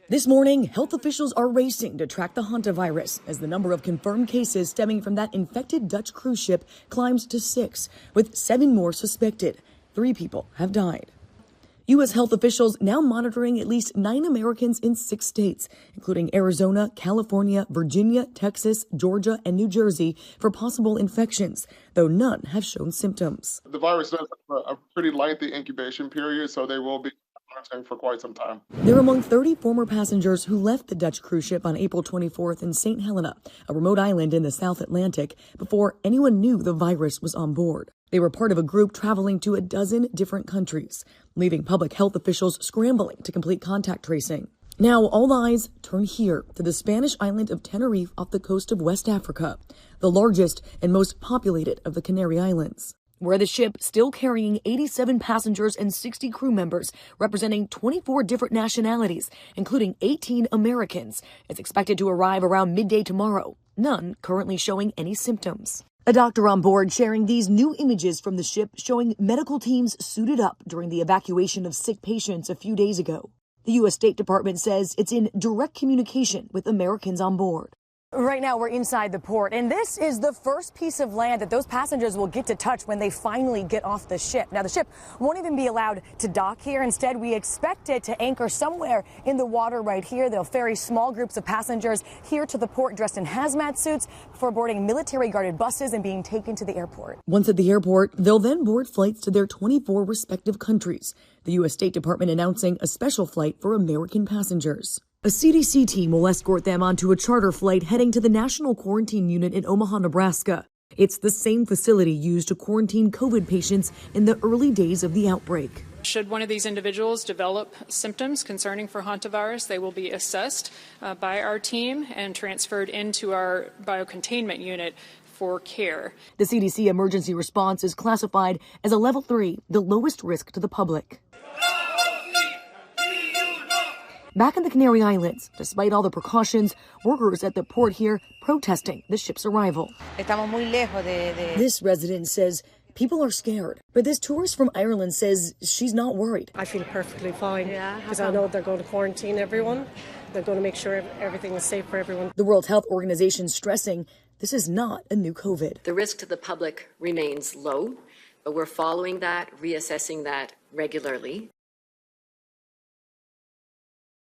This morning, health officials are racing to track the Hantavirus as the number of confirmed cases stemming from that infected Dutch cruise ship climbs to 6, with 7 more suspected. 3 people have died. U.S. health officials now monitoring at least 9 Americans in 6 states, including Arizona, California, Virginia, Texas, Georgia, and New Jersey for possible infections, though none have shown symptoms. The virus does have a pretty lengthy incubation period, so they will be monitoring for quite some time. They're among 30 former passengers who left the Dutch cruise ship on April 24th in St. Helena, a remote island in the South Atlantic, before anyone knew the virus was on board. They were part of a group traveling to a dozen different countries, leaving public health officials scrambling to complete contact tracing. Now, all eyes turn here to the Spanish island of Tenerife off the coast of West Africa, the largest and most populated of the Canary Islands, where the ship, still carrying 87 passengers and 60 crew members, representing 24 different nationalities, including 18 Americans, is expected to arrive around midday tomorrow, none currently showing any symptoms. A doctor on board sharing these new images from the ship showing medical teams suited up during the evacuation of sick patients a few days ago. The U.S. State Department says it's in direct communication with Americans on board. Right now, we're inside the port, and this is the first piece of land that those passengers will get to touch when they finally get off the ship. Now, the ship won't even be allowed to dock here. Instead, we expect it to anchor somewhere in the water right here. They'll ferry small groups of passengers here to the port dressed in hazmat suits before boarding military-guarded buses and being taken to the airport. Once at the airport, they'll then board flights to their 24 respective countries. The U.S. State Department announcing a special flight for American passengers. A CDC team will escort them onto a charter flight heading to the National Quarantine Unit in Omaha, Nebraska. It's the same facility used to quarantine COVID patients in the early days of the outbreak. Should one of these individuals develop symptoms concerning for hantavirus, they will be assessed by our team and transferred into our biocontainment unit for care. The CDC emergency response is classified as a level 3, the lowest risk to the public. Back in the Canary Islands, despite all the precautions, workers at the port here protesting the ship's arrival. This resident says people are scared, but this tourist from Ireland says she's not worried. I feel perfectly fine because I know they're going to quarantine everyone. They're going to make sure everything is safe for everyone. The World Health Organization stressing this is not a new COVID. The risk to the public remains low, but we're following that, reassessing that regularly.